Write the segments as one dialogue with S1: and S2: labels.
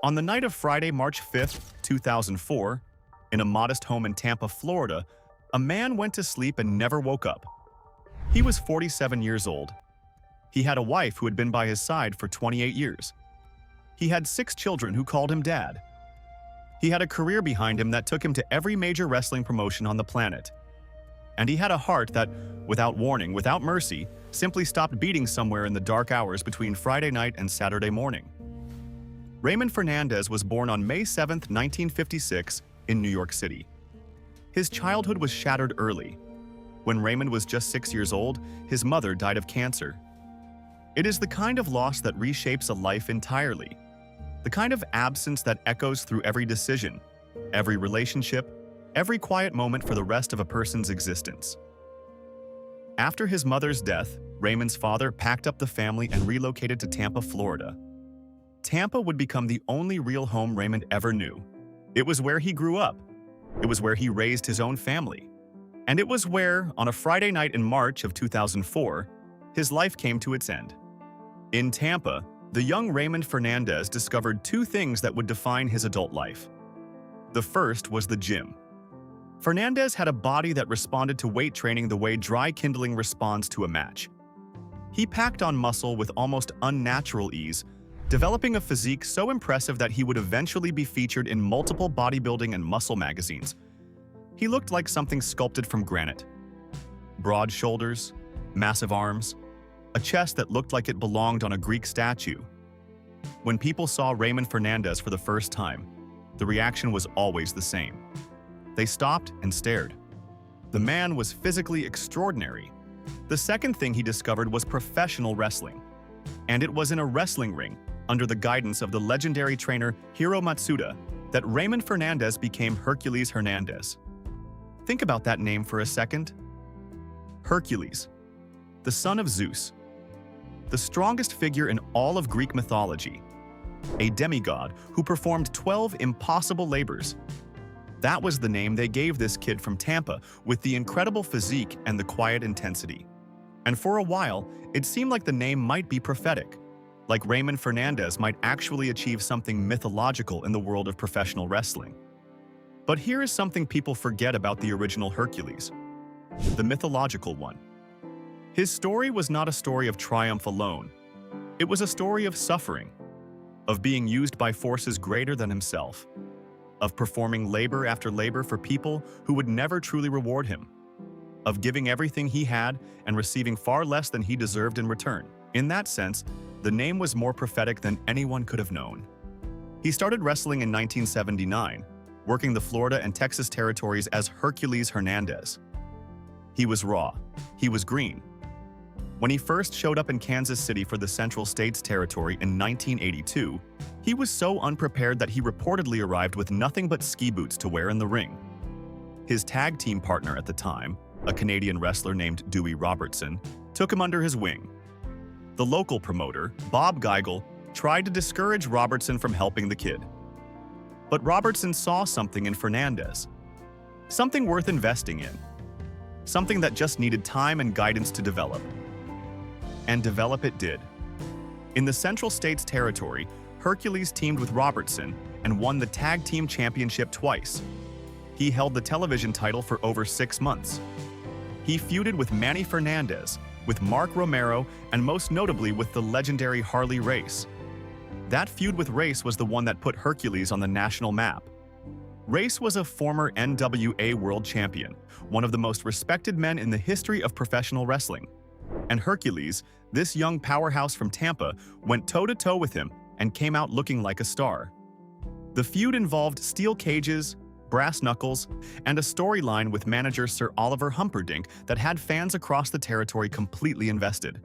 S1: On the night of Friday, March 5th, 2004, in a modest home in Tampa, Florida, a man went to sleep and never woke up. He was 47 years old. He had a wife who had been by his side for 28 years. He had 6 children who called him dad. He had a career behind him that took him to every major wrestling promotion on the planet. And he had a heart that, without warning, without mercy, simply stopped beating somewhere in the dark hours between Friday night and Saturday morning. Raymond Fernandez was born on May 7, 1956, in New York City. His childhood was shattered early. When Raymond was just 6 years old, his mother died of cancer. It is the kind of loss that reshapes a life entirely. The kind of absence that echoes through every decision, every relationship, every quiet moment for the rest of a person's existence. After his mother's death, Raymond's father packed up the family and relocated to Tampa, Florida. Tampa would become the only real home Raymond ever knew. It was where he grew up. It was where he raised his own family. And it was where, on a Friday night in March of 2004, his life came to its end. In Tampa, the young Raymond Fernandez discovered 2 things that would define his adult life. The first was the gym. Fernandez had a body that responded to weight training the way dry kindling responds to a match. He packed on muscle with almost unnatural ease, developing a physique so impressive that he would eventually be featured in multiple bodybuilding and muscle magazines. He looked like something sculpted from granite. Broad shoulders, massive arms, a chest that looked like it belonged on a Greek statue. When people saw Raymond Fernandez for the first time, the reaction was always the same. They stopped and stared. The man was physically extraordinary. The second thing he discovered was professional wrestling. And it was in a wrestling ring, under the guidance of the legendary trainer Hiro Matsuda, that Raymond Fernandez became Hercules Hernandez. Think about that name for a second. Hercules, the son of Zeus, the strongest figure in all of Greek mythology, a demigod who performed 12 impossible labors. That was the name they gave this kid from Tampa, with the incredible physique and the quiet intensity. And for a while, it seemed like the name might be prophetic, like Raymond Fernandez might actually achieve something mythological in the world of professional wrestling. But here is something people forget about the original Hercules, the mythological one. His story was not a story of triumph alone. It was a story of suffering, of being used by forces greater than himself, of performing labor after labor for people who would never truly reward him, of giving everything he had and receiving far less than he deserved in return. In that sense, the name was more prophetic than anyone could have known. He started wrestling in 1979, working the Florida and Texas territories as Hercules Hernandez. He was raw. He was green. When he first showed up in Kansas City for the Central States Territory in 1982, he was so unprepared that he reportedly arrived with nothing but ski boots to wear in the ring. His tag team partner at the time, a Canadian wrestler named Dewey Robertson, took him under his wing. The local promoter, Bob Geigel, tried to discourage Robertson from helping the kid. But Robertson saw something in Fernandez, something worth investing in, something that just needed time and guidance to develop. And develop it did. In the Central States Territory, Hercules teamed with Robertson and won the Tag Team Championship twice. He held the television title for over 6 months. He feuded with Manny Fernandez, with Mark Romero, and most notably with the legendary Harley Race. That feud with Race was the one that put Hercules on the national map. Race was a former NWA World Champion, one of the most respected men in the history of professional wrestling. And Hercules, this young powerhouse from Tampa, went toe-to-toe with him and came out looking like a star. The feud involved steel cages, brass knuckles, and a storyline with manager Sir Oliver Humperdinck that had fans across the territory completely invested.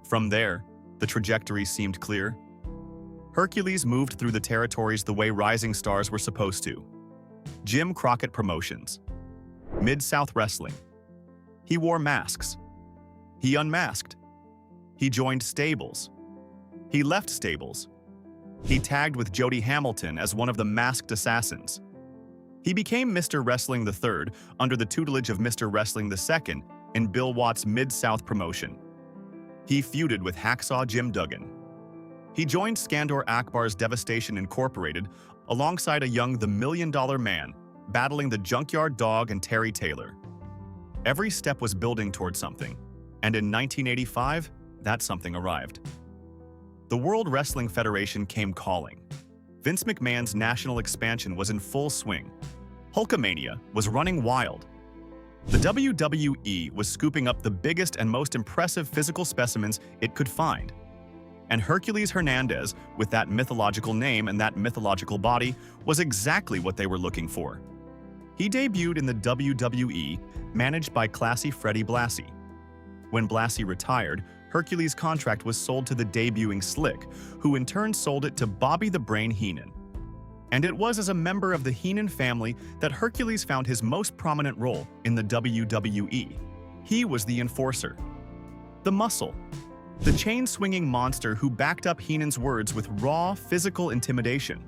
S1: From there, the trajectory seemed clear. Hercules moved through the territories the way rising stars were supposed to. Jim Crockett Promotions. Mid-South Wrestling. He wore masks. He unmasked. He joined stables. He left stables. He tagged with Jody Hamilton as one of the masked assassins. He became Mr. Wrestling III under the tutelage of Mr. Wrestling II in Bill Watts' Mid-South promotion. He feuded with Hacksaw Jim Duggan. He joined Skandor Akbar's Devastation Incorporated alongside a young The Million Dollar Man, battling the Junkyard Dog and Terry Taylor. Every step was building toward something, and in 1985, that something arrived. The World Wrestling Federation came calling. Vince McMahon's national expansion was in full swing. Hulkamania was running wild. The WWE was scooping up the biggest and most impressive physical specimens it could find. And Hercules Hernandez, with that mythological name and that mythological body, was exactly what they were looking for. He debuted in the WWE, managed by classy Freddie Blassie. When Blassie retired, Hercules' contract was sold to the debuting Slick, who in turn sold it to Bobby the Brain Heenan. And it was as a member of the Heenan family that Hercules found his most prominent role in the WWE. He was the enforcer, the muscle, the chain-swinging monster who backed up Heenan's words with raw, physical intimidation.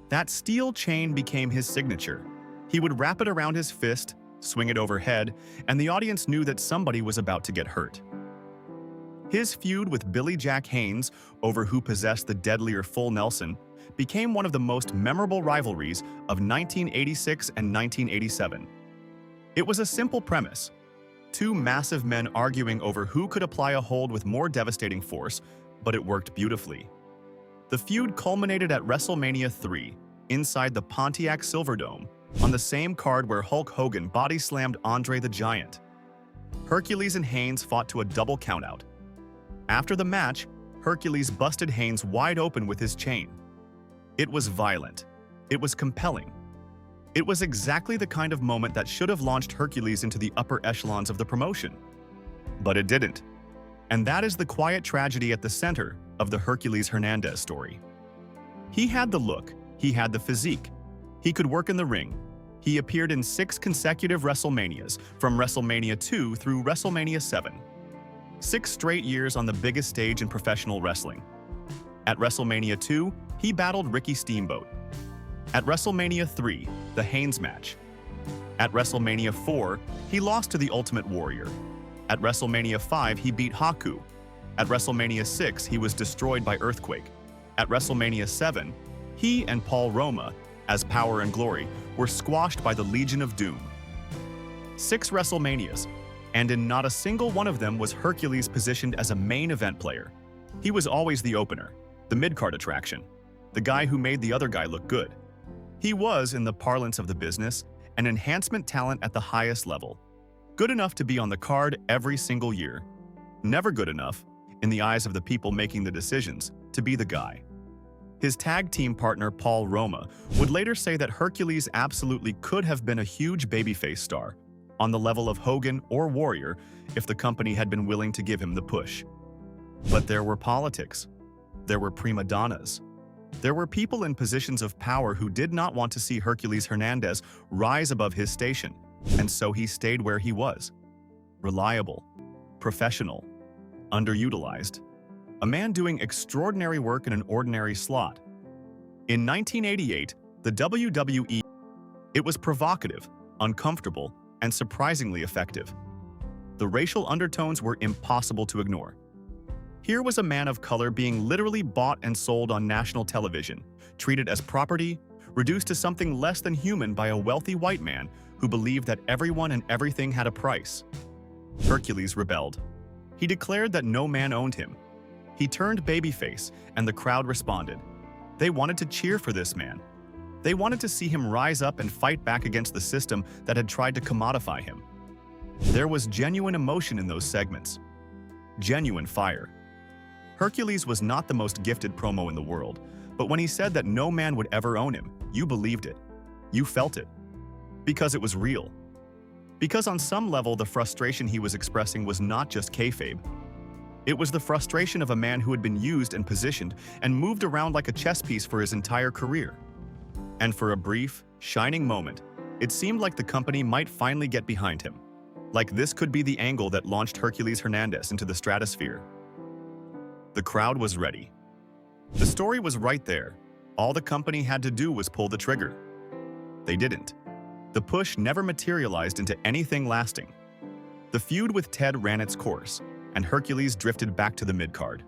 S1: That steel chain became his signature. He would wrap it around his fist, swing it overhead, and the audience knew that somebody was about to get hurt. His feud with Billy Jack Haynes over who possessed the deadlier full Nelson became one of the most memorable rivalries of 1986 and 1987. It was a simple premise: two massive men arguing over who could apply a hold with more devastating force, but it worked beautifully. The feud culminated at WrestleMania 3, inside the Pontiac Silverdome, on the same card where Hulk Hogan body-slammed Andre the Giant. Hercules and Haynes fought to a double countout. After the match, Hercules busted Haynes wide open with his chain. It was violent. It was compelling. It was exactly the kind of moment that should have launched Hercules into the upper echelons of the promotion. But it didn't. And that is the quiet tragedy at the center of the Hercules Hernandez story. He had the look. He had the physique. He could work in the ring. He appeared in 6 consecutive WrestleManias, from WrestleMania 2 through WrestleMania 7. 6 straight years on the biggest stage in professional wrestling. At WrestleMania 2, he battled Ricky Steamboat. At WrestleMania 3, the Haynes match. At WrestleMania 4, he lost to the Ultimate Warrior. At WrestleMania 5, he beat Haku. At WrestleMania 6, he was destroyed by Earthquake. At WrestleMania 7, he and Paul Roma, as Power and Glory, were squashed by the Legion of Doom. 6 WrestleManias, and in not a single one of them was Hercules positioned as a main event player. He was always the opener, the midcard attraction, the guy who made the other guy look good. He was, in the parlance of the business, an enhancement talent at the highest level. Good enough to be on the card every single year. Never good enough, in the eyes of the people making the decisions, to be the guy. His tag team partner Paul Roma would later say that Hercules absolutely could have been a huge babyface star, on the level of Hogan or Warrior, if the company had been willing to give him the push. But there were politics. There were prima donnas. There were people in positions of power who did not want to see Hercules Hernandez rise above his station, and so he stayed where he was. Reliable, professional, underutilized. A man doing extraordinary work in an ordinary slot. In 1988, the WWE, it was provocative, uncomfortable, and surprisingly effective. The racial undertones were impossible to ignore. Here was a man of color being literally bought and sold on national television, treated as property, reduced to something less than human by a wealthy white man who believed that everyone and everything had a price. Hercules rebelled. He declared that no man owned him. He turned babyface, and the crowd responded. They wanted to cheer for this man. They wanted to see him rise up and fight back against the system that had tried to commodify him. There was genuine emotion in those segments. Genuine fire. Hercules was not the most gifted promo in the world, but when he said that no man would ever own him, you believed it. You felt it. Because it was real. Because on some level the frustration he was expressing was not just kayfabe. It was the frustration of a man who had been used and positioned and moved around like a chess piece for his entire career. And for a brief, shining moment, it seemed like the company might finally get behind him. Like this could be the angle that launched Hercules Hernandez into the stratosphere. The crowd was ready. The story was right there. All the company had to do was pull the trigger. They didn't. The push never materialized into anything lasting. The feud with Ted ran its course, and Hercules drifted back to the midcard.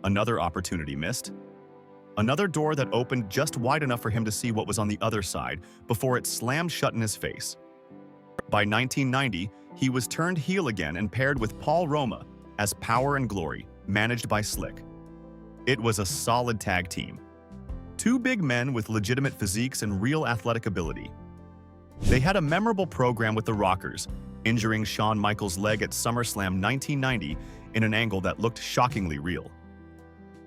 S1: Another opportunity missed. Another door that opened just wide enough for him to see what was on the other side before it slammed shut in his face. By 1990, he was turned heel again and paired with Paul Roma as Power and Glory, managed by Slick. It was a solid tag team. Two big men with legitimate physiques and real athletic ability. They had a memorable program with the Rockers, injuring Shawn Michaels' leg at SummerSlam 1990 in an angle that looked shockingly real.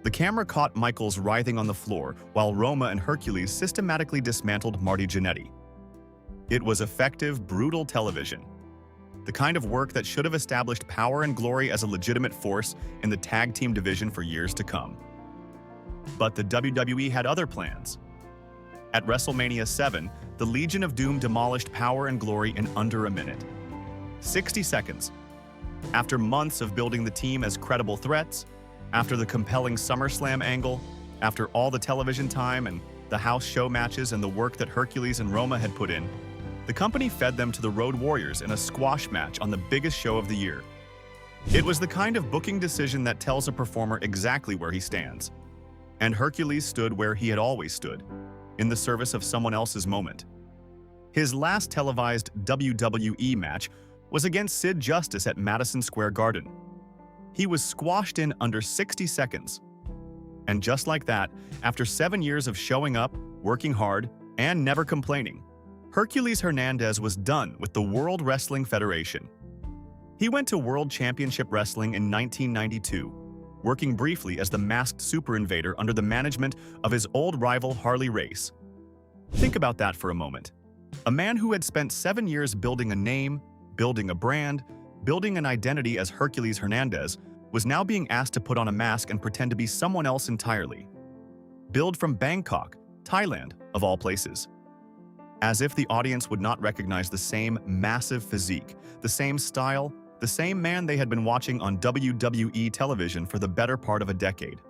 S1: The camera caught Michaels writhing on the floor while Roma and Hercules systematically dismantled Marty Jannetty. It was effective, brutal television. The kind of work that should have established Power and Glory as a legitimate force in the tag team division for years to come. But the WWE had other plans. At WrestleMania 7, the Legion of Doom demolished Power and Glory in under a minute. 60 seconds. After months of building the team as credible threats, after the compelling SummerSlam angle, after all the television time and the house show matches and the work that Hercules and Roma had put in, the company fed them to the Road Warriors in a squash match on the biggest show of the year. It was the kind of booking decision that tells a performer exactly where he stands. And Hercules stood where he had always stood, in the service of someone else's moment. His last televised WWE match was against Sid Justice at Madison Square Garden. He was squashed in under 60 seconds. And just like that, after 7 years of showing up, working hard, and never complaining, Hercules Hernandez was done with the World Wrestling Federation. He went to World Championship Wrestling in 1992, working briefly as the Masked Super Invader under the management of his old rival Harley Race. Think about that for a moment. A man who had spent 7 years building a name, building a brand, building an identity as Hercules Hernandez, was now being asked to put on a mask and pretend to be someone else entirely. Billed from Bangkok, Thailand, of all places. As if the audience would not recognize the same massive physique, the same style, the same man they had been watching on WWE television for the better part of a decade.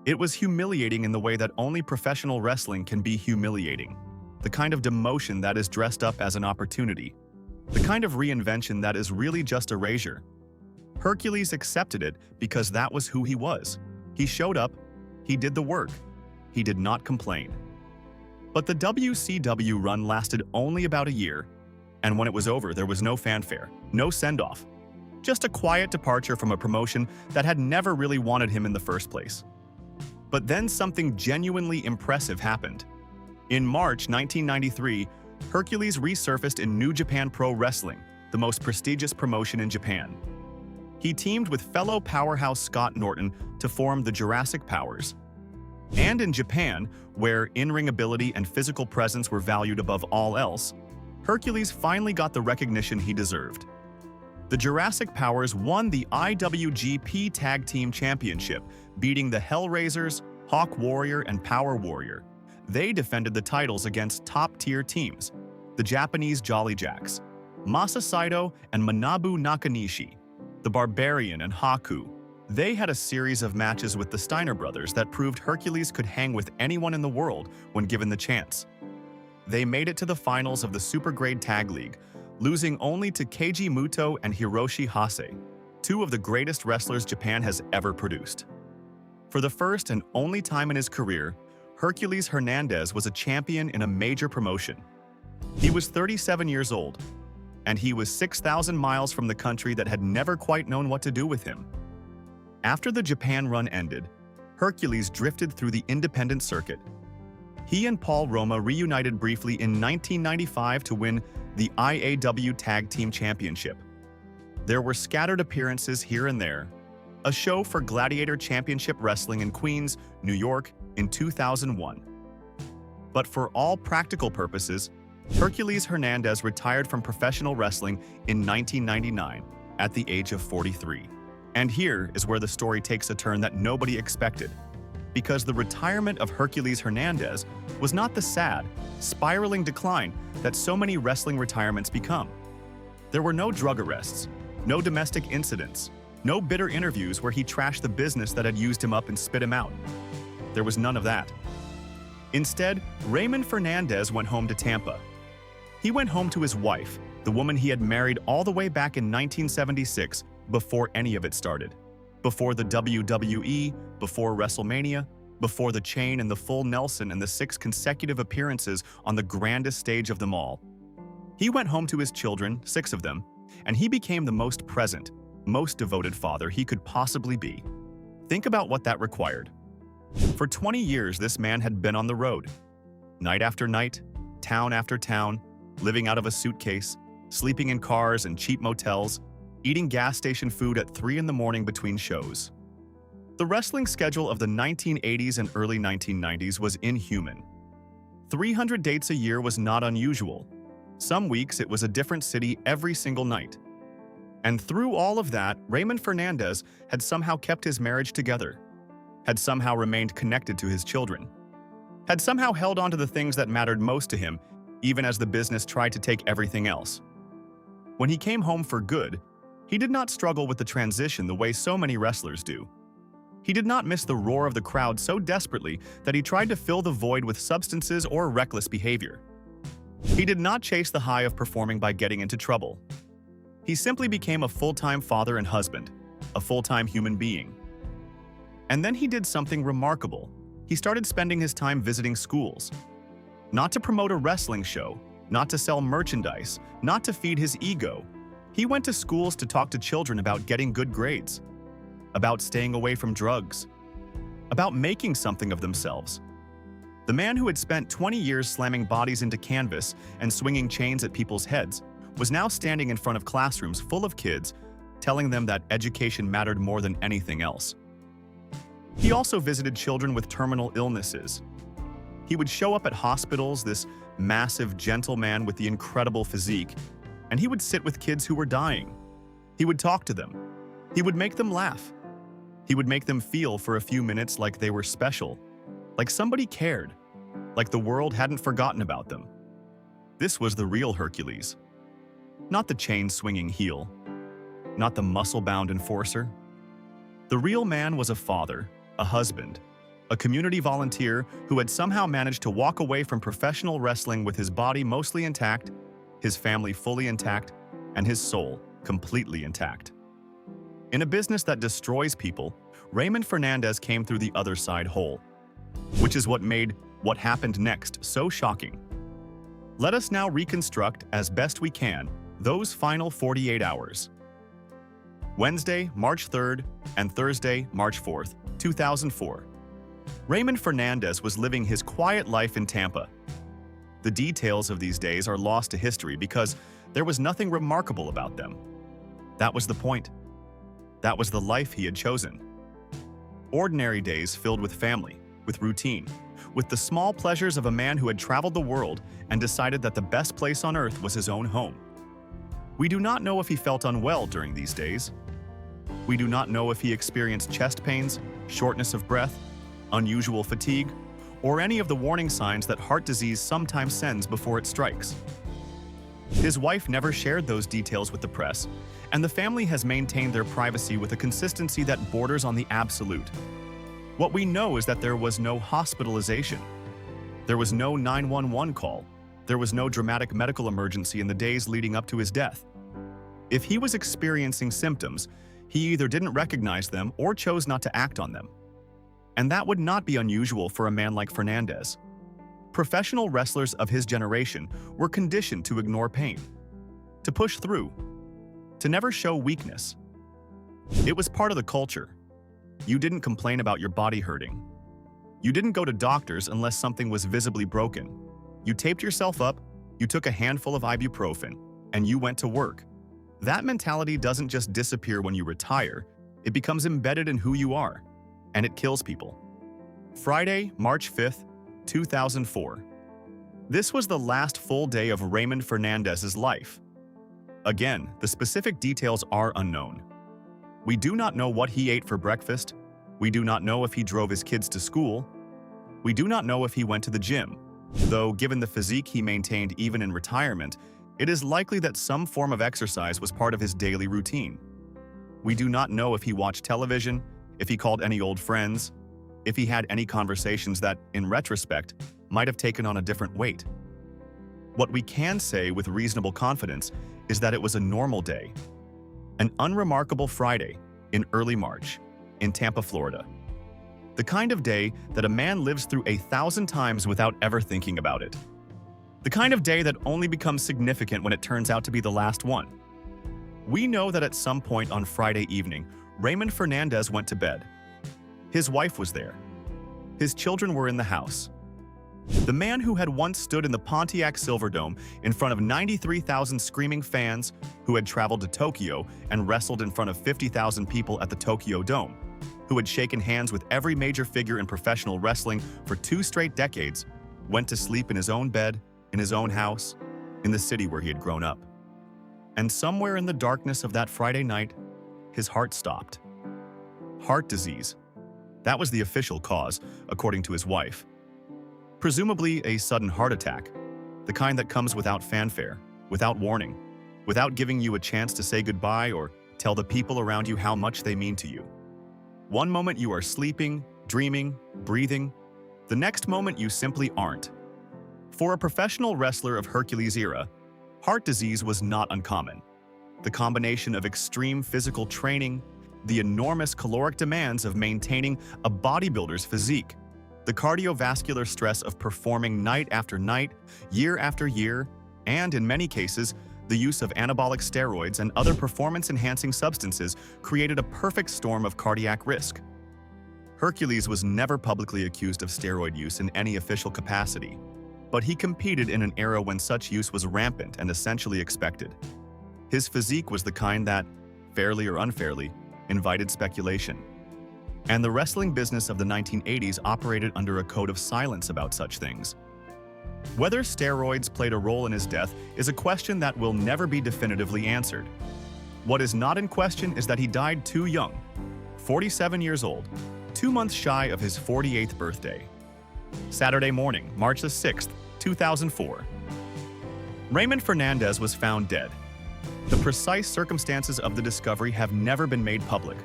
S1: It was humiliating in the way that only professional wrestling can be humiliating. The kind of demotion that is dressed up as an opportunity. The kind of reinvention that is really just erasure. Hercules accepted it because that was who he was. He showed up, he did the work, he did not complain. But the WCW run lasted only about a year, and when it was over, there was no fanfare, no send-off. Just a quiet departure from a promotion that had never really wanted him in the first place. But then something genuinely impressive happened. In March 1993, Hercules resurfaced in New Japan Pro Wrestling, the most prestigious promotion in Japan. He teamed with fellow powerhouse Scott Norton to form the Jurassic Powers. And in Japan, where in-ring ability and physical presence were valued above all else, Hercules finally got the recognition he deserved. The Jurassic Powers won the IWGP Tag Team Championship, beating the Hellraisers, Hawk Warrior, and Power Warrior. They defended the titles against top-tier teams, the Japanese Jolly Jacks, Masa Saito and Manabu Nakanishi, the Barbarian and Haku. They had a series of matches with the Steiner brothers that proved Hercules could hang with anyone in the world when given the chance. They made it to the finals of the Supergrade Tag League, losing only to Keiji Muto and Hiroshi Hase, two of the greatest wrestlers Japan has ever produced. For the first and only time in his career, Hercules Hernandez was a champion in a major promotion. He was 37 years old, and he was 6,000 miles from the country that had never quite known what to do with him. After the Japan run ended, Hercules drifted through the independent circuit. He and Paul Roma reunited briefly in 1995 to win the IAW Tag Team Championship. There were scattered appearances here and there, a show for Gladiator Championship Wrestling in Queens, New York, in 2001. But for all practical purposes, Hercules Hernandez retired from professional wrestling in 1999 at the age of 43. And here is where the story takes a turn that nobody expected, because the retirement of Hercules Hernandez was not the sad, spiraling decline that so many wrestling retirements become. There were no drug arrests, no domestic incidents, no bitter interviews where he trashed the business that had used him up and spit him out. There was none of that. Instead, Raymond Fernandez went home to Tampa. He went home to his wife, the woman he had married all the way back in 1976, before any of it started. Before the WWE, before WrestleMania, before the chain and the full Nelson and the 6 consecutive appearances on the grandest stage of them all. He went home to his children, 6 of them, and he became the most present, most devoted father he could possibly be. Think about what that required. For 20 years, this man had been on the road. Night after night, town after town, living out of a suitcase, sleeping in cars and cheap motels, eating gas station food at 3 in the morning between shows. The wrestling schedule of the 1980s and early 1990s was inhuman. 300 dates a year was not unusual. Some weeks it was a different city every single night. And through all of that, Raymond Fernandez had somehow kept his marriage together, had somehow remained connected to his children, had somehow held on to the things that mattered most to him, even as the business tried to take everything else. When he came home for good, he did not struggle with the transition the way so many wrestlers do. He did not miss the roar of the crowd so desperately that he tried to fill the void with substances or reckless behavior. He did not chase the high of performing by getting into trouble. He simply became a full-time father and husband, a full-time human being. And then he did something remarkable. He started spending his time visiting schools. Not to promote a wrestling show, not to sell merchandise, not to feed his ego. He went to schools to talk to children about getting good grades, about staying away from drugs, about making something of themselves. The man who had spent 20 years slamming bodies into canvas and swinging chains at people's heads was now standing in front of classrooms full of kids, telling them that education mattered more than anything else. He also visited children with terminal illnesses. He would show up at hospitals, this massive, gentle man with the incredible physique, and he would sit with kids who were dying. He would talk to them. He would make them laugh. He would make them feel for a few minutes like they were special, like somebody cared, like the world hadn't forgotten about them. This was the real Hercules. Not the chain-swinging heel, not the muscle-bound enforcer. The real man was a father, a husband, a community volunteer who had somehow managed to walk away from professional wrestling with his body mostly intact, his family fully intact, and his soul completely intact. In a business that destroys people, Raymond Fernandez came through the other side whole, which is what made what happened next so shocking. Let us now reconstruct, as best we can, those final 48 hours. Wednesday, March 3rd, and Thursday, March 4th, 2004. Raymond Fernandez was living his quiet life in Tampa. The details of these days are lost to history because there was nothing remarkable about them. That was the point. That was the life he had chosen. Ordinary days filled with family, with routine, with the small pleasures of a man who had traveled the world and decided that the best place on earth was his own home. We do not know if he felt unwell during these days. We do not know if he experienced chest pains, shortness of breath, unusual fatigue, or any of the warning signs that heart disease sometimes sends before it strikes. His wife never shared those details with the press, and the family has maintained their privacy with a consistency that borders on the absolute. What we know is that there was no hospitalization. There was no 911 call. There was no dramatic medical emergency in the days leading up to his death. If he was experiencing symptoms, he either didn't recognize them or chose not to act on them. And that would not be unusual for a man like Fernandez. Professional wrestlers of his generation were conditioned to ignore pain, to push through, to never show weakness. It was part of the culture. You didn't complain about your body hurting. You didn't go to doctors unless something was visibly broken. You taped yourself up, you took a handful of ibuprofen, and you went to work. That mentality doesn't just disappear when you retire, it becomes embedded in who you are, and it kills people. Friday, March 5th, 2004. This was the last full day of Raymond Fernandez's life. Again, the specific details are unknown. We do not know what he ate for breakfast. We do not know if he drove his kids to school. We do not know if he went to the gym, though given the physique he maintained even in retirement, it is likely that some form of exercise was part of his daily routine. We do not know if he watched television, if he called any old friends, if he had any conversations that, in retrospect, might have taken on a different weight. What we can say with reasonable confidence is that it was a normal day, an unremarkable Friday in early March. in Tampa, Florida. The kind of day that a man lives through 1,000 times without ever thinking about it. The kind of day that only becomes significant when it turns out to be the last one. We know that at some point on Friday evening, Raymond Fernandez went to bed. His wife was there. His children were in the house. The man who had once stood in the Pontiac Silverdome in front of 93,000 screaming fans, who had traveled to Tokyo and wrestled in front of 50,000 people at the Tokyo Dome, who had shaken hands with every major figure in professional wrestling for 2 straight decades, went to sleep in his own bed, in his own house, in the city where he had grown up. And somewhere in the darkness of that Friday night, his heart stopped. Heart disease. That was the official cause, according to his wife. Presumably a sudden heart attack, the kind that comes without fanfare, without warning, without giving you a chance to say goodbye or tell the people around you how much they mean to you. One moment you are sleeping, dreaming, breathing. The next moment you simply aren't. For a professional wrestler of Hercules' era, heart disease was not uncommon. The combination of extreme physical training, the enormous caloric demands of maintaining a bodybuilder's physique, the cardiovascular stress of performing night after night, year after year, and in many cases, the use of anabolic steroids and other performance-enhancing substances created a perfect storm of cardiac risk. Hercules was never publicly accused of steroid use in any official capacity, but he competed in an era when such use was rampant and essentially expected. His physique was the kind that, fairly or unfairly, invited speculation. And the wrestling business of the 1980s operated under a code of silence about such things. Whether steroids played a role in his death is a question that will never be definitively answered. What is not in question is that he died too young, 47 years old, 2 months shy of his 48th birthday. Saturday morning, March 6, 2004. Raymond Fernandez was found dead. The precise circumstances of the discovery have never been made public.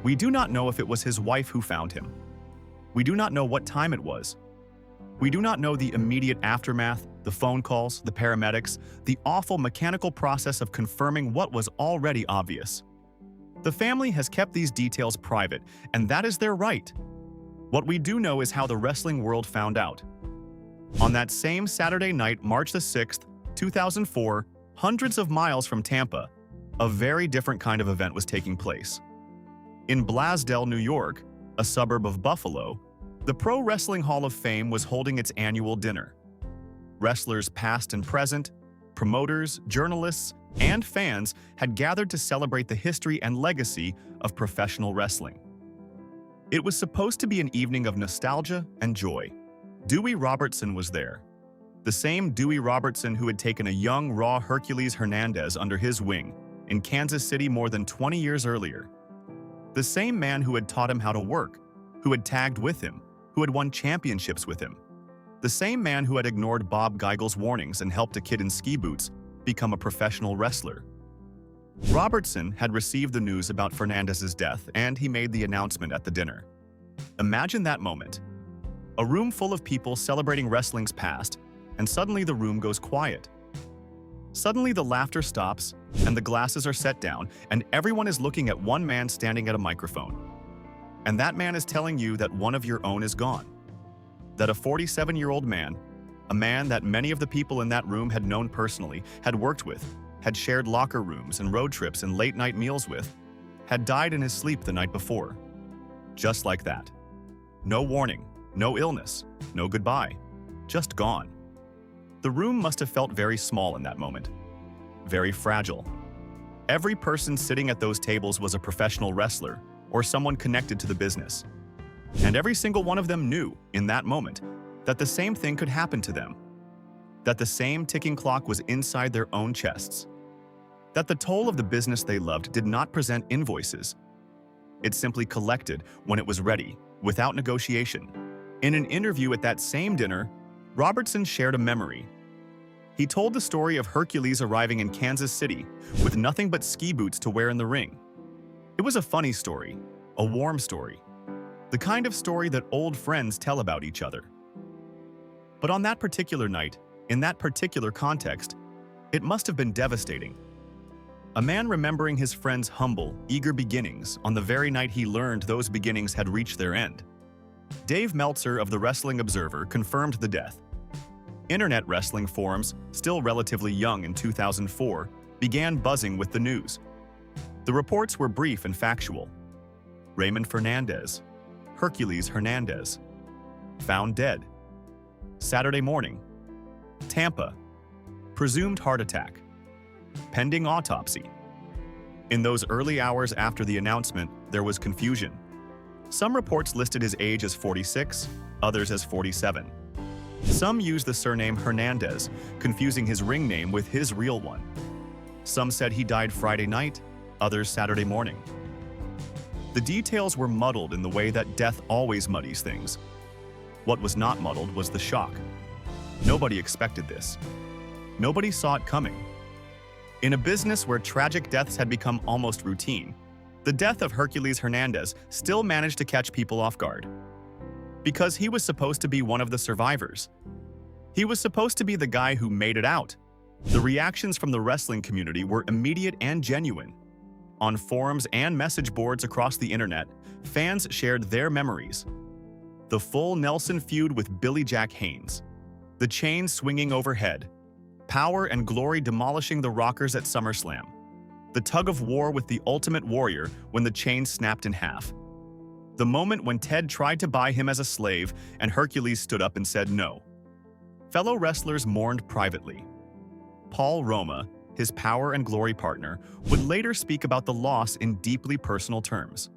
S1: We do not know if it was his wife who found him. We do not know what time it was. We do not know the immediate aftermath, the phone calls, the paramedics, the awful mechanical process of confirming what was already obvious. The family has kept these details private, and that is their right. What we do know is how the wrestling world found out. On that same Saturday night, March 6, 2004, hundreds of miles from Tampa, a very different kind of event was taking place. In Blasdell, New York, a suburb of Buffalo, the Pro Wrestling Hall of Fame was holding its annual dinner. Wrestlers past and present, promoters, journalists, and fans had gathered to celebrate the history and legacy of professional wrestling. It was supposed to be an evening of nostalgia and joy. Dewey Robertson was there. The same Dewey Robertson who had taken a young, raw Hercules Hernandez under his wing in Kansas City more than 20 years earlier. The same man who had taught him how to work, who had tagged with him, who had won championships with him. The same man who had ignored Bob Geigel's warnings and helped a kid in ski boots become a professional wrestler. Robertson had received the news about Fernandez's death, and he made the announcement at the dinner. Imagine that moment. A room full of people celebrating wrestling's past, and suddenly the room goes quiet. Suddenly the laughter stops, and the glasses are set down, and everyone is looking at one man standing at a microphone. And that man is telling you that one of your own is gone. That a 47-year-old man, a man that many of the people in that room had known personally, had worked with, had shared locker rooms and road trips and late-night meals with, had died in his sleep the night before. Just like that. No warning, no illness, no goodbye, just gone. The room must have felt very small in that moment, very fragile. Every person sitting at those tables was a professional wrestler or someone connected to the business. And every single one of them knew, in that moment, that the same thing could happen to them. That the same ticking clock was inside their own chests. That the toll of the business they loved did not present invoices. It simply collected when it was ready, without negotiation. In an interview at that same dinner, Robertson shared a memory. He told the story of Hercules arriving in Kansas City with nothing but ski boots to wear in the ring. It was a funny story, a warm story, the kind of story that old friends tell about each other. But on that particular night, in that particular context, it must have been devastating. a man remembering his friend's humble, eager beginnings on the very night he learned those beginnings had reached their end. Dave Meltzer of the Wrestling Observer confirmed the death. Internet wrestling forums, still relatively young in 2004, began buzzing with the news. The reports were brief and factual. Raymond Fernandez, Hercules Hernandez, found dead. Saturday morning, Tampa, presumed heart attack, pending autopsy. In those early hours after the announcement, there was confusion. Some reports listed his age as 46, others as 47. Some used the surname Hernandez, confusing his ring name with his real one. Some said he died Friday night, others Saturday morning. The details were muddled in the way that death always muddies things. What was not muddled was the shock. Nobody expected this. Nobody saw it coming. In a business where tragic deaths had become almost routine, the death of Hercules Hernandez still managed to catch people off guard. Because he was supposed to be one of the survivors. He was supposed to be the guy who made it out. The reactions from the wrestling community were immediate and genuine. On forums and message boards across the internet, fans shared their memories. The full Nelson feud with Billy Jack Haynes, the chains swinging overhead, power and glory demolishing the Rockers at SummerSlam, the tug of war with the Ultimate Warrior when the chains snapped in half, the moment when Ted tried to buy him as a slave and Hercules stood up and said no. Fellow wrestlers mourned privately. Paul Roma, his Power and Glory partner, would later speak about the loss in deeply personal terms.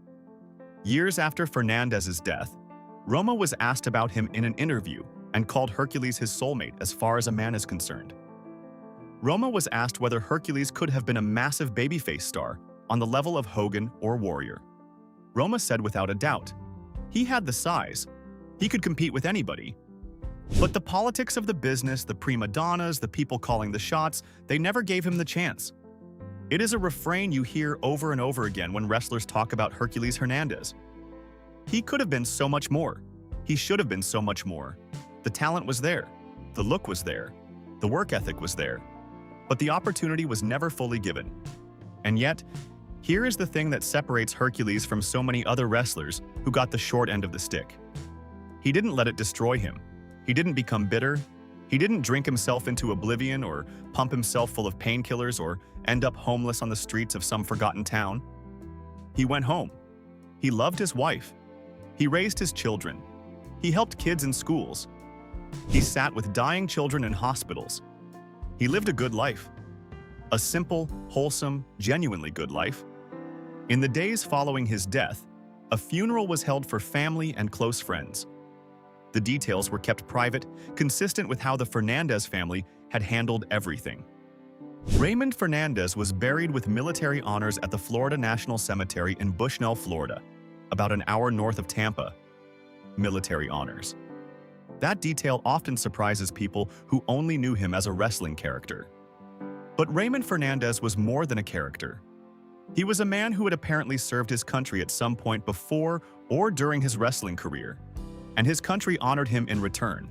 S1: Years after Fernandez's death, Roma was asked about him in an interview and called Hercules his soulmate as far as a man is concerned. Roma was asked whether Hercules could have been a massive babyface star on the level of Hogan or Warrior. Roma said without a doubt, he had the size. He could compete with anybody. But the politics of the business, the prima donnas, the people calling the shots, they never gave him the chance. It is a refrain you hear over and over again when wrestlers talk about Hercules Hernandez. He could have been so much more. He should have been so much more. The talent was there. The look was there. The work ethic was there. But the opportunity was never fully given. And yet, here is the thing that separates Hercules from so many other wrestlers who got the short end of the stick. He didn't let it destroy him. He didn't become bitter. He didn't drink himself into oblivion or pump himself full of painkillers or end up homeless on the streets of some forgotten town. He went home. He loved his wife. He raised his children. He helped kids in schools. He sat with dying children in hospitals. He lived a good life. A simple, wholesome, genuinely good life. In the days following his death, a funeral was held for family and close friends. The details were kept private, consistent with how the Fernandez family had handled everything. Raymond Fernandez was buried with military honors at the Florida National Cemetery in Bushnell, Florida, about an hour north of Tampa. Military honors. That detail often surprises people who only knew him as a wrestling character. But Raymond Fernandez was more than a character. He was a man who had apparently served his country at some point before or during his wrestling career, and his country honored him in return.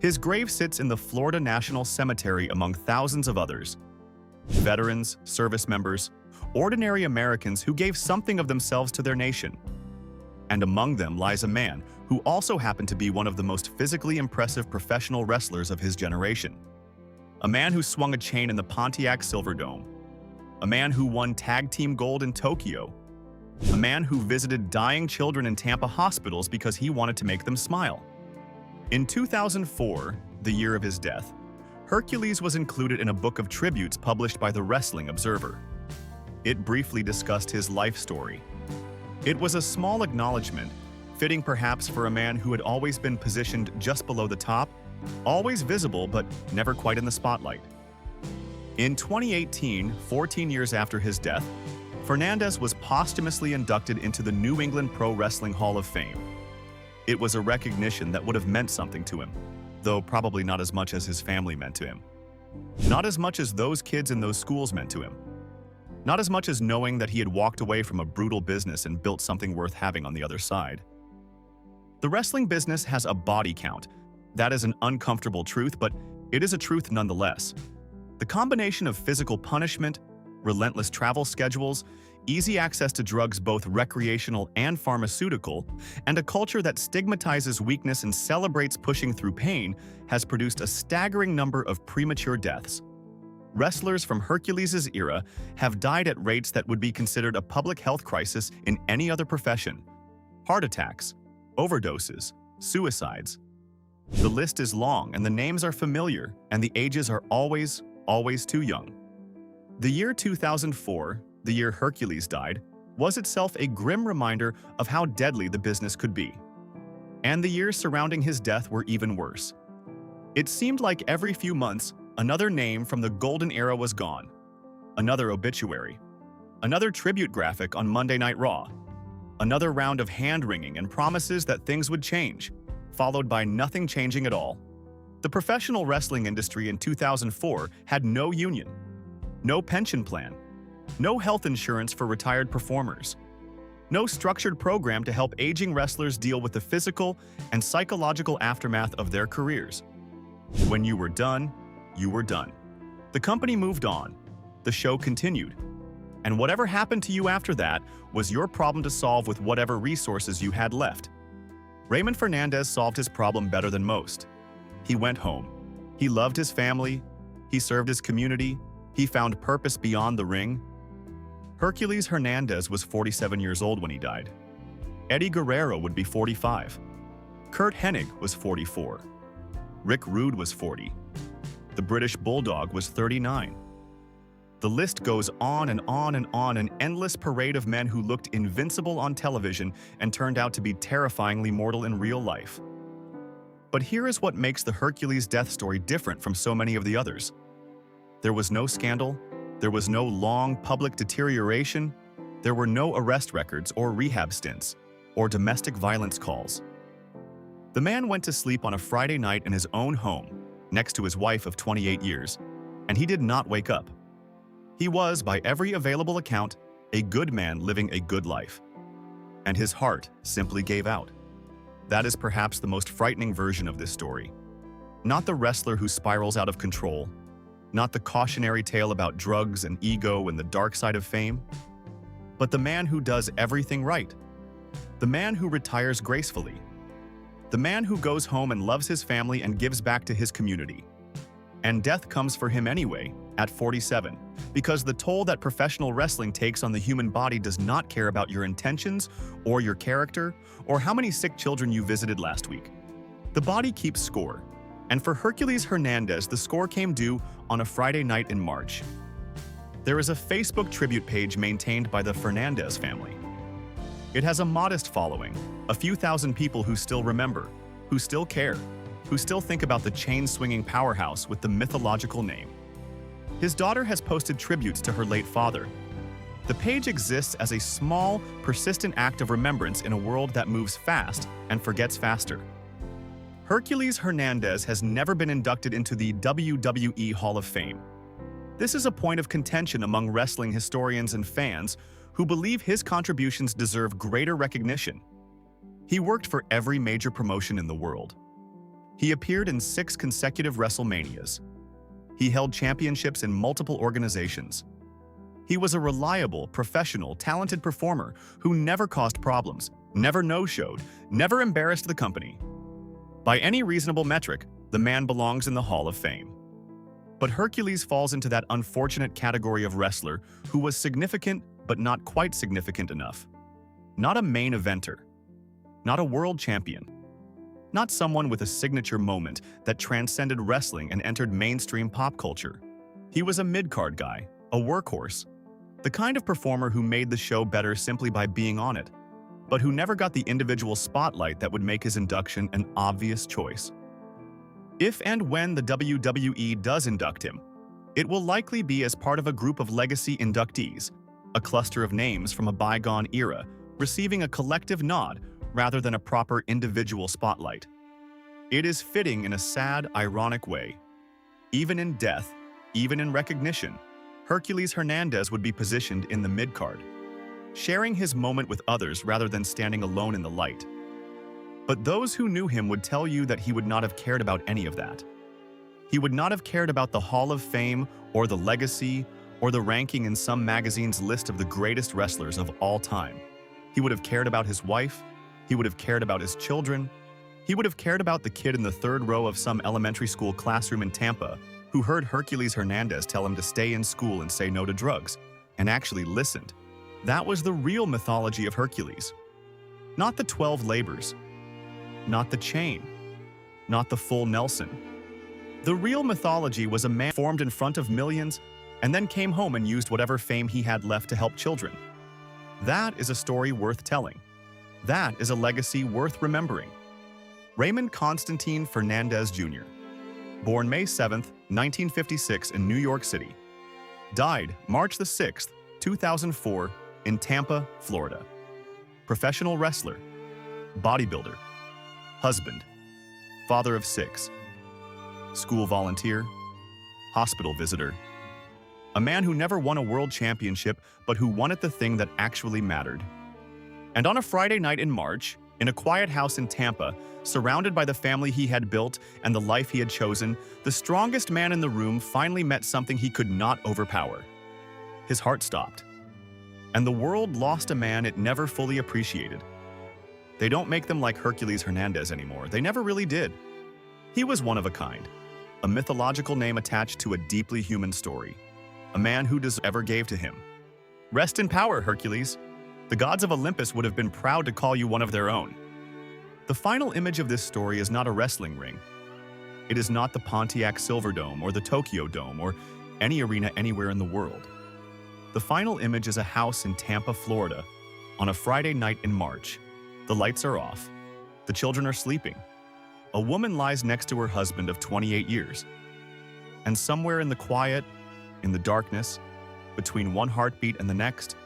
S1: His grave sits in the Florida National Cemetery among thousands of others. Veterans, service members, ordinary Americans who gave something of themselves to their nation. And among them lies a man who also happened to be one of the most physically impressive professional wrestlers of his generation. A man who swung a chain in the Pontiac Silverdome. A man who won tag team gold in Tokyo. A man who visited dying children in Tampa hospitals because he wanted to make them smile. In 2004, the year of his death, Hercules was included in a book of tributes published by the Wrestling Observer. It briefly discussed his life story. It was a small acknowledgement, fitting perhaps for a man who had always been positioned just below the top, always visible but never quite in the spotlight. In 2018, 14 years after his death, Fernandez was posthumously inducted into the New England Pro Wrestling Hall of Fame. It was a recognition that would have meant something to him, though probably not as much as his family meant to him. Not as much as those kids in those schools meant to him. Not as much as knowing that he had walked away from a brutal business and built something worth having on the other side. The wrestling business has a body count. That is an uncomfortable truth, but it is a truth nonetheless. The combination of physical punishment, relentless travel schedules, easy access to drugs both recreational and pharmaceutical, and a culture that stigmatizes weakness and celebrates pushing through pain has produced a staggering number of premature deaths. Wrestlers from Hercules' era have died at rates that would be considered a public health crisis in any other profession. Heart attacks, overdoses, suicides. The list is long and the names are familiar, and the ages are always too young. The year 2004, the year Hercules died, was itself a grim reminder of how deadly the business could be. And the years surrounding his death were even worse. It seemed like every few months, another name from the golden era was gone. Another obituary. Another tribute graphic on Monday Night Raw. Another round of hand-wringing and promises that things would change, followed by nothing changing at all. The professional wrestling industry in 2004 had no union, no pension plan, no health insurance for retired performers, no structured program to help aging wrestlers deal with the physical and psychological aftermath of their careers. When you were done, you were done. The company moved on. The show continued. And whatever happened to you after that was your problem to solve with whatever resources you had left. Raymond Fernandez solved his problem better than most. He went home. He loved his family. He served his community. He found purpose beyond the ring. Hercules Hernandez was 47 years old when he died. Eddie Guerrero would be 45. Kurt Hennig was 44. Rick Rude was 40. The British Bulldog was 39. The list goes on and on and on, an endless parade of men who looked invincible on television and turned out to be terrifyingly mortal in real life. But here is what makes the Hercules death story different from so many of the others. There was no scandal, there was no long public deterioration, there were no arrest records or rehab stints, or domestic violence calls. The man went to sleep on a Friday night in his own home, next to his wife of 28 years, and he did not wake up. He was, by every available account, a good man living a good life. And his heart simply gave out. That is perhaps the most frightening version of this story. Not the wrestler who spirals out of control, not the cautionary tale about drugs and ego and the dark side of fame, but the man who does everything right. The man who retires gracefully. The man who goes home and loves his family and gives back to his community. And death comes for him anyway, at 47, because the toll that professional wrestling takes on the human body does not care about your intentions or your character or how many sick children you visited last week. The body keeps score, and for Hercules Hernandez, the score came due on a Friday night in March. There is a Facebook tribute page maintained by the Fernandez family. It has a modest following, a few thousand people who still remember, who still care, who still think about the chain-swinging powerhouse with the mythological name. His daughter has posted tributes to her late father. The page exists as a small, persistent act of remembrance in a world that moves fast and forgets faster. Hercules Hernandez has never been inducted into the WWE Hall of Fame. This is a point of contention among wrestling historians and fans who believe his contributions deserve greater recognition. He worked for every major promotion in the world. He appeared in 6 consecutive WrestleManias. He held championships in multiple organizations. He was a reliable, professional, talented performer who never caused problems, never no-showed, never embarrassed the company. By any reasonable metric, the man belongs in the Hall of Fame. But Hercules falls into that unfortunate category of wrestler who was significant but not quite significant enough. Not a main eventer. Not a world champion. Not someone with a signature moment that transcended wrestling and entered mainstream pop culture. He was a mid-card guy, a workhorse. The kind of performer who made the show better simply by being on it, but who never got the individual spotlight that would make his induction an obvious choice. If and when the WWE does induct him, it will likely be as part of a group of legacy inductees, a cluster of names from a bygone era, receiving a collective nod rather than a proper individual spotlight. It is fitting in a sad, ironic way. Even in death, even in recognition, Hercules Hernandez would be positioned in the midcard, sharing his moment with others rather than standing alone in the light. But those who knew him would tell you that he would not have cared about any of that. He would not have cared about the Hall of Fame or the legacy or the ranking in some magazine's list of the greatest wrestlers of all time. He would have cared about his wife, he would have cared about his children, he would have cared about the kid in the third row of some elementary school classroom in Tampa who heard Hercules Hernandez tell him to stay in school and say no to drugs, and actually listened. That was the real mythology of Hercules. Not the 12 labors, not the chain, not the full Nelson. The real mythology was a man formed in front of millions and then came home and used whatever fame he had left to help children. That is a story worth telling. That is a legacy worth remembering. Raymond Constantine Fernandez Jr. Born May 7, 1956 in New York City. Died March 6, 2004 in Tampa, Florida. Professional wrestler, bodybuilder, husband, father of 6, school volunteer, hospital visitor, a man who never won a world championship but who won at the thing that actually mattered. And on a Friday night in March, in a quiet house in Tampa, surrounded by the family he had built and the life he had chosen, the strongest man in the room finally met something he could not overpower. His heart stopped. And the world lost a man it never fully appreciated. They don't make them like Hercules Hernandez anymore. They never really did. He was one of a kind, a mythological name attached to a deeply human story, a man who ever gave to him. Rest in power, Hercules. The gods of Olympus would have been proud to call you one of their own. The final image of this story is not a wrestling ring. It is not the Pontiac Silverdome or the Tokyo Dome or any arena anywhere in the world. The final image is a house in Tampa, Florida, on a Friday night in March. The lights are off. The children are sleeping. A woman lies next to her husband of 28 years. And somewhere in the quiet, in the darkness, between one heartbeat and the next,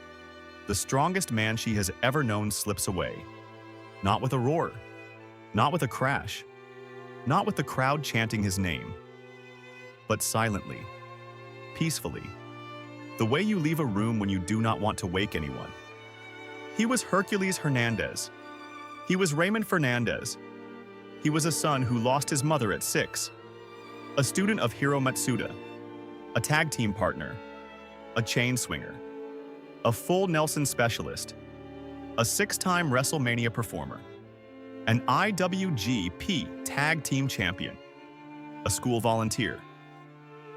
S1: the strongest man she has ever known slips away. Not with a roar, not with a crash, not with the crowd chanting his name, but silently, peacefully, the way you leave a room when you do not want to wake anyone. He was Hercules Hernandez. He was Raymond Fernandez. He was a son who lost his mother at 6, a student of Hiro Matsuda, a tag team partner, a chain swinger, a full Nelson specialist, a 6-time WrestleMania performer, an IWGP Tag Team Champion, a school volunteer,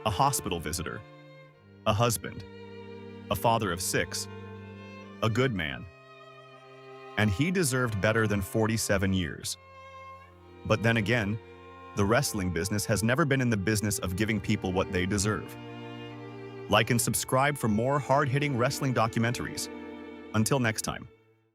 S1: a hospital visitor, a husband, a father of 6, a good man. And he deserved better than 47 years. But then again, the wrestling business has never been in the business of giving people what they deserve. Like and subscribe for more hard-hitting wrestling documentaries. Until next time.